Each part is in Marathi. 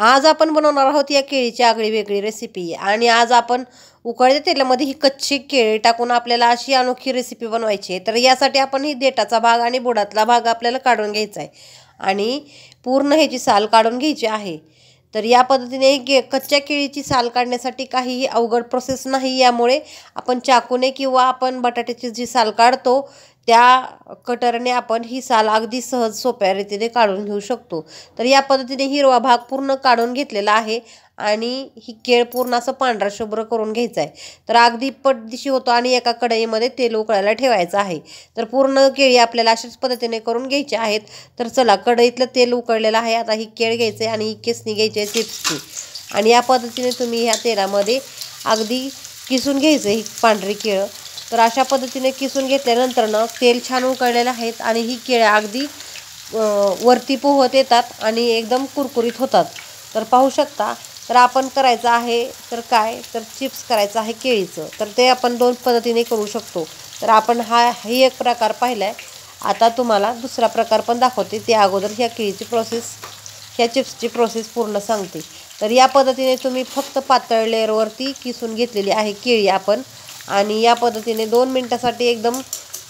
आज आपण बनवणार आहोत या केळीची आगळी वेगळी रेसिपी। आणि आज आपण उकळत्या तेलामध्ये ही कच्ची केळी टाकून आपल्याला अशी अनोखी रेसिपी बनवायची आहे। तर यासाठी आपण ही देठाचा भाग आणि बुडातला भाग आपल्याला काढून घ्यायचा आहे आणि पूर्ण ह्याची साल काढून घ्यायची आहे। तर या पद्धतीने कच्च्या केळीची साल काढण्यासाठी काहीही अवघड प्रोसेस नाही। यामुळे आपण चाकूने किंवा आपण बटाट्याची जी साल काढतो त्या कटरने आपण ही साल अगदी सहज सोप्या रीतीने काढून घेऊ शकतो। तर या पद्धतीने हिरवा भाग पूर्ण काढून घेतलेला आहे आणि ही केळ पूर्ण असं पांढरा शुभ्र करून घ्यायचा आहे। तर अगदी पटदिशी होतो आणि एका कढईमध्ये तेल उकळायला ठेवायचं आहे। तर पूर्ण केळी आपल्याला अशाच पद्धतीने करून घ्यायची आहेत। तर चला, कढईतलं तेल उकळलेलं आहे, आता ही केळ घ्यायचे आणि ही किसणी घ्यायची आहे चिप्सची। आणि या पद्धतीने तुम्ही ह्या तेलामध्ये अगदी किसून घ्यायचं ही पांढरी केळ। तर अशा पद्धतीने किसून घेतल्यानंतर तेल छान उकळलेलं आहे आणि ही केळं अगदी वरती पोहत येतात आणि एकदम कुरकुरीत होतात। तर पाहू शकता। तर आपण करायचं आहे तर काय तर चिप्स करायचं आहे केळीचं। तर ते आपण दोन पद्धतीने करू शकतो। तर आपण ही एक प्रकार पाहिलाय, आता तुम्हाला दुसरा प्रकार पण दाखवते। त्या अगोदर ह्या केळीची प्रोसेस, ह्या चिप्सची प्रोसेस पूर्ण सांगते। तर या पद्धतीने तुम्ही फक्त पातळ लेअरवरती किसून घेतलेली आहे केळी आपण, आणि या पद्धतीने 2 मिनिटासाठी एकदम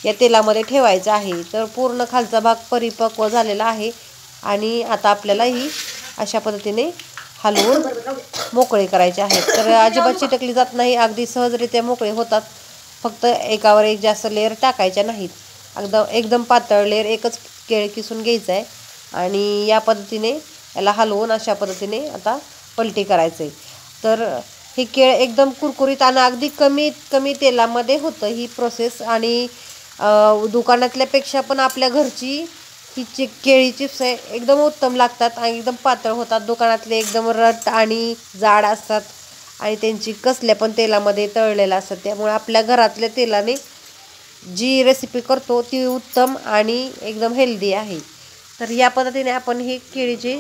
या तेलामध्ये ठेवायचं आहे। तर पूर्ण खालचा भाग परिपक्व झालेला आहे आणि आता आपल्याला ही अशा पद्धतीने हलवून मोकळे करायचे आहेत। तर अजिबात चिटकली जात नाही, अगदी सहजरित्या मोकळे होतात। फक्त एकावर एक जास्त लेअर टाकायच्या नाहीत, एकदम पातळ लेअर एकच केळ किसून घ्यायचं आहे आणि या पद्धतीने याला हलवून अशा पद्धतीने आता पलटी करायचं आहे। तर हे केळ एकदम कुरकुरीत आणि अगदी कमीत कमी तेलामध्ये होतं ही प्रोसेस। आणि दुकानातल्यापेक्षा पण आपल्या घरची ही केळी चिप्स आहे एकदम उत्तम लागतात आणि एकदम पातळ होतात। दुकानातले एकदम रट आणि जाड असतात आणि त्यांची कसल्या पण तेलामध्ये तळलेलं असतात। त्यामुळे आपल्या घरातल्या तेलाने जी रेसिपी करतो ती उत्तम आणि एकदम हेल्दी आहे। तर या पद्धतीने आपण ही केळीची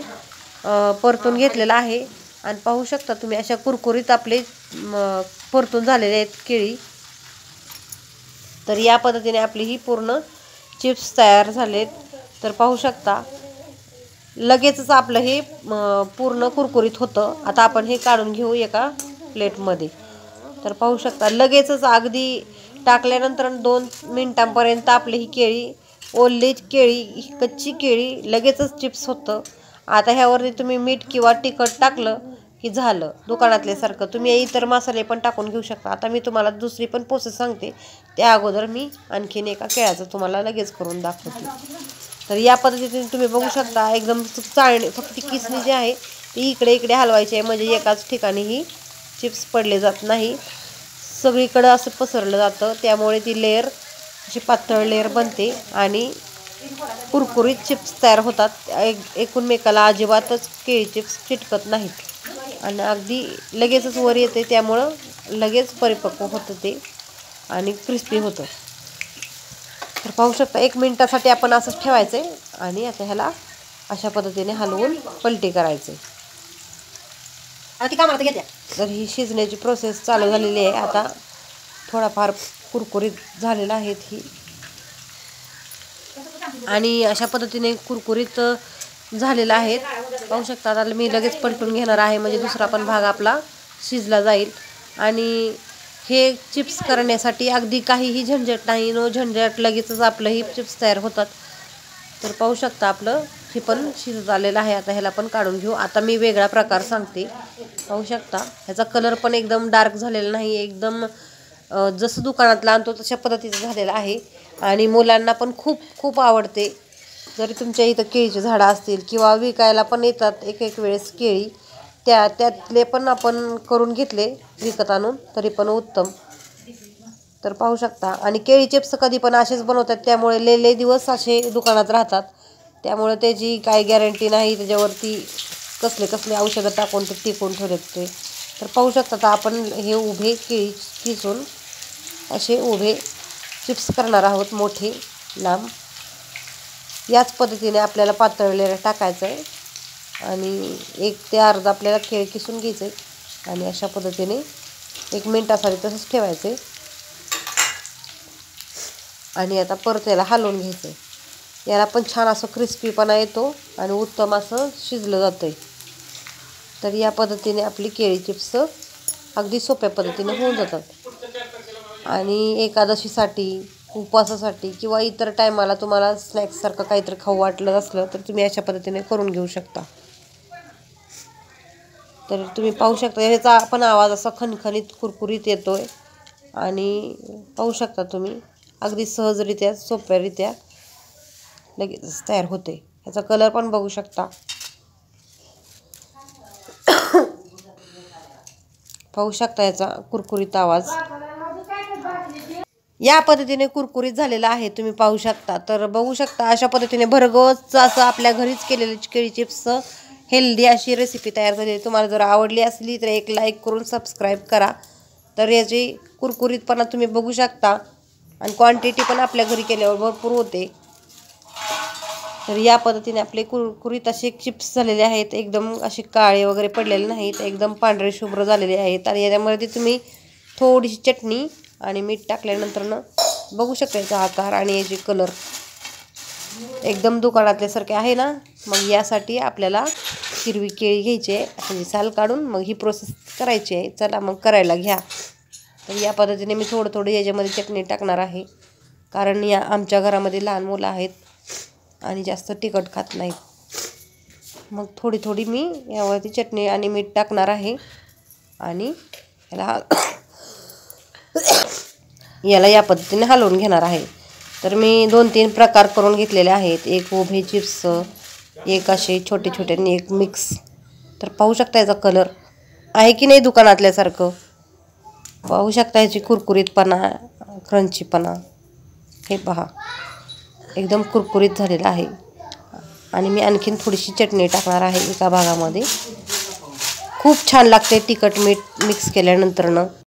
परतून घेतलेलं आहे आणि पाहू शकता तुम्ही अशा कुरकुरीत आपले परतून झालेले आहेत केळी। तर या पद्धतीने आपली ही पूर्ण चिप्स तयार झालेत। तर पाहू शकता लगेचच आपलं हे पूर्ण कुरकुरीत होतं। आता आपण हे काढून घेऊ एका प्लेटमध्ये। तर पाहू शकता लगेचच अगदी टाकल्यानंतर 2 मिनिटांपर्यंत आपली ही केळी, ओली केळी, कच्ची केळी लगेचच चिप्स होतं। आता ह्यावरती तुम्ही मीठ किंवा तिखट टाकलं की झालं दुकानातल्यासारखं। तुम्ही इतर मसाले पण टाकून घेऊ शकता। आता मी तुम्हाला दुसरी पण प्रोसेस सांगते, त्या अगोदर मी आणखीन एका केळाचं तुम्हाला लगेच करून दाखवते। तर या पद्धतीने तुम्ही बघू शकता एकदम चाळणी, फक्त किसणी जी आहे ती इकडे इकडे हलवायची आहे, म्हणजे एकाच ठिकाणी ही चिप्स पडले जात नाही, सगळीकडं असं पसरलं जातं। त्यामुळे ती लेअर अशी पातळ लेअर बनते आणि कुरकुरीत चिप्स तयार होतात। एकमेकाला अजिबातच केळी चिप्स चिटकत नाहीत आणि अगदी लगेचच वर येते, त्यामुळं लगेच परिपक्व होतं ते आणि क्रिस्पी होतं। तर पाहू शकता 1 मिनिटासाठी आपण असंच ठेवायचं आहे आणि आता ह्याला अशा पद्धतीने हलवून पलटी करायचे। तर ही शिजण्याची प्रोसेस चालू झालेली आहे। आता थोडाफार कुरकुरीत झालेला आहेत ही, आणि अशा पद्धतीने कुरकुरीत झालेला आहेत। पाहू शकता आता मी लगेच पलटून घेणार आहे, म्हणजे दुसरा पण भाग आपला शिजला जाईल। आणि हे चिप्स करण्यासाठी अगदी काहीही झंझट नाही, नो झंझट, लगेचच आपलं ही चिप्स तयार होतात। तर पाहू शकता आपलं हे पण शिजत आलेलं आहे। आता ह्याला पण काढून घेऊ। आता मी वेगळा प्रकार सांगते। पाहू शकता ह्याचा कलर पण एकदम डार्क झालेला नाही, एकदम जसं दुकानातला आणतो तशा पद्धतीचं झालेलं आहे आणि मुलांना पण खूप खूप आवडते। जरी तुमच्या इथं केळीची झाडं असतील किंवा विकायला पण येतात एक एक वेळेस केळी, त्यातले पण आपण करून घेतले विकत आणून तरी पण उत्तम। तर पाहू शकता, आणि केळी चिप्स कधी पण असेच बनवतात, त्यामुळे लय दिवस असे दुकानात राहतात। त्यामुळे त्याची काही गॅरंटी नाही, त्याच्यावरती कसले कसले औषधं टाकून ते टिकून ठेवतात ते। तर पाहू शकता आता आपण हे उभे केळी किसून असे उभे चिप्स करणार आहोत, मोठे लांब। याच पद्धतीने आपल्याला पातळ लेअर टाकायचं आहे आणि 1 ते अर्धा आपल्याला केळ किसून घ्यायचं आहे आणि अशा पद्धतीने 1 मिनिटासाठी तसंच ठेवायचं आहे आणि आता परत याला हलवून घ्यायचं आहे। याला पण छान असं क्रिस्पीपणा येतो आणि उत्तम असं शिजलं जातं आहे। तर या पद्धतीने आपली केळी चिप्स अगदी सोप्या पद्धतीने होऊन जातात. आणि एकादशीसाठी, उपवासासाठी किंवा इतर टायमाला तुम्हाला स्नॅक्ससारखं काहीतरी खाऊ वाटलं असलं तर तुम्ही अशा पद्धतीने करून घेऊ शकता. तर तुम्ही पाहू शकता ह्याचा पण आवाज असा खणखणीत कुरकुरीत येतोय. आणि पाहू शकता तुम्ही अगदी सहजरित्या सोप्यारित्या लगेच तयार होते. ह्याचा कलर पण बघू शकता. पाहू शकता याचा कुरकुरीत आवाज. या पद्धतीने कुरकुरीत झालेला आहे तुम्ही पाहू शकता. तर बघू शकता अशा पद्धतीने भरगच असं आपल्या घरीच केलेले केळी चिप्स हेल्दी अशी रेसिपी तयार झाली. तुम्हाला जर आवडली असली तर एक लाईक करून सबस्क्राईब करा. तर याची कुरकुरीतपणा तुम्ही बघू शकता आणि क्वांटिटी पण आपल्या घरी केल्यावर भरपूर होते. तर या पद्धतीने आपले कुरकुरीत असे चिप्स झालेले आहेत. एकदम असे काळे वगैरे पडलेले नाहीत, एकदम पांढरे शुभ्र झालेले आहेत. आणि याच्यामध्ये तुम्ही थोडीशी चटणी आणि मीठ टाकल्यानंतर बघू शकता याचा आकार आणि याचे कलर एकदम दुकानातल्यासारखे आहे ना. मग यासाठी आपल्याला हिरवी केळी घ्यायची आहे, म्हणजे साल काढून मग ही प्रोसेस करायची आहे. चला मग करायला घ्या. तर या पद्धतीने मी थोडं थोडं याच्यामध्ये चटणी टाकणार आहे, कारण आमच्या घरामध्ये लहान मुलं आहेत आणि जास्त तिखट खात नाहीत. मग थोडी थोडी मी यावरती चटणी आणि मीठ टाकणार आहे आणि याला या पद्धतीने हलवून घेणार आहे. तर मी 2-3 प्रकार करून घेतलेले आहेत. एक उभे चिप्स, एक असे छोटे छोटे आणि एक मिक्स. तर पाहू शकता याचा कलर आहे की नाही दुकानातल्यासारखं. पाहू शकता याची कुरकुरीतपणा, क्रंचीपणा. हे पहा एकदम कुरकुरीत झालेला आहे. आणि मी आणखीन थोडीशी चटणी टाकणार आहे एका भागामध्ये. खूप छान लागते तिखट मीठ मिक्स केल्यानंतर